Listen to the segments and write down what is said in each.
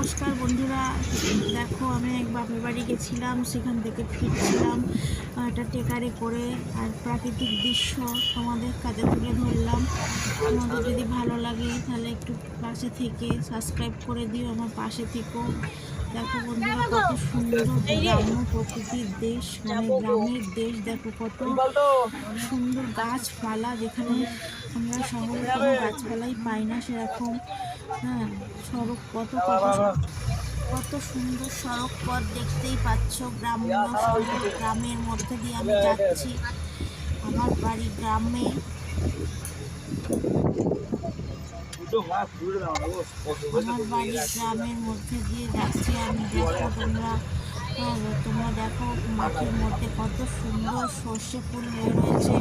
নমস্কার বন্ধুরা, দেখো আমি এক বাপের বাড়ি গেছিলাম, সেখান থেকে ফিরছিলাম একটা টেকারে করে। আর প্রাকৃতিক দৃশ্য তোমাদের কাছে তুলে ধরলাম। তোমাদের যদি ভালো লাগে তাহলে একটু পাশে থেকে সাবস্ক্রাইব করে দিও, আমার পাশে থেকো। দেখো বন্ধুরা, কত সুন্দর গ্রাম্য প্রকৃতির দেশ, মানে গ্রামের দেশ। দেখো কত সুন্দর গাছপালা, যেখানে আমরা শহরে কোনো গাছপালাই পাই না সেরকম। হ্যাঁ, সড়ক কত কত কত সুন্দর সড়ক পথ দেখতেই পাচ্ছ। গ্রাম্য সড়ক, গ্রামের মধ্যে দিয়ে আমি যাচ্ছি। আমার বাড়ি গ্রামে। আমার বাড়ি গ্রামের মধ্যে দিয়ে যাচ্ছি আমি। দেখো তোমরা দেখো মাঠের মধ্যে কত সুন্দর সর্ষে ফুল হয়ে রয়েছে,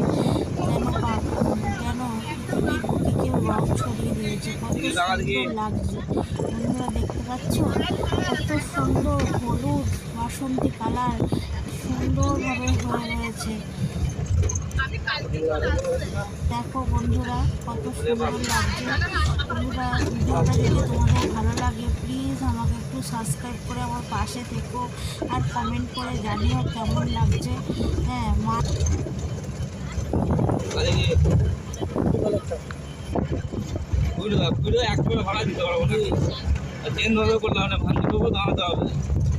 যেন পৃথিবীর বুকে কেউ রং ছড়িয়ে দিয়েছে। কত সুন্দর লাগছে বন্ধুরা, দেখতে পাচ্ছ কত সুন্দর হলুদ বাসন্তী কালার সুন্দরভাবে হয়ে রয়েছে। দেখো বন্ধুরা, কত সুন্দর লাগছে। বন্ধুরা, ভিডিওটা যদি তোমাদের ভালো লাগে প্লিজ আমাকে একটু সাবস্ক্রাইব করে আমার পাশে থেকো, আর কমেন্ট করে জানিও কেমন লাগছে। হ্যাঁ, ভাড়া দিতে পারবো না, ট্রেন ধরে করলাম না, ভাঙতে দেবো, দাঁড়াতে হবে।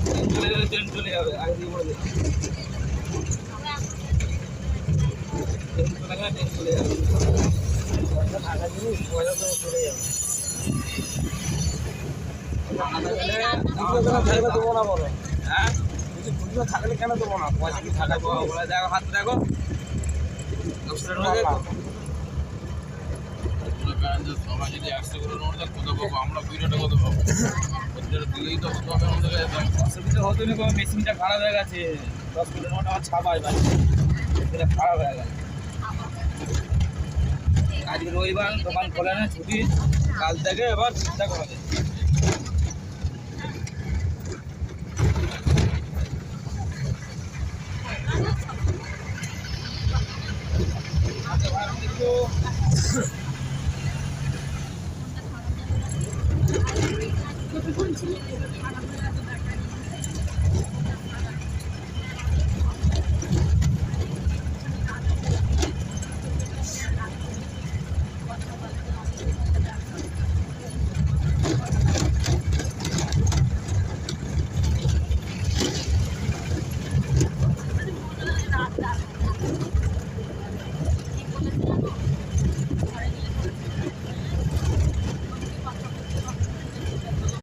ট্রেন চলে যাবে, ট্রেন চলে যাবে, আগে দিয়ে বলে দেবে। ট্রেন চলে গেলে ট্রেন চলে যাবে, থাকা জিনিস পয়সা তো চলে যাবে। দেবো না বলো, হ্যাঁ খুচরো থাকলে কেন দেবো না? পয়সা কি থাকা বলে দেখো, হাত দেখো, সবাই যদি 100 করে নোট দেয় কত পাবো আমরা? ভিডিওটা কত পাবো? দিলেই তো হতো, আমাদের অসুবিধা হতো না। মেশিনটা খারাপ হয়ে গেছে, 10 কিলো নোট আমার ছাপায় ভাই, এটা খারাপ হয়ে গেছে। আজকে রবিবার, দোকান খোলে না, ছুটি। কাল থেকে এবার চিন্তা করা যায়।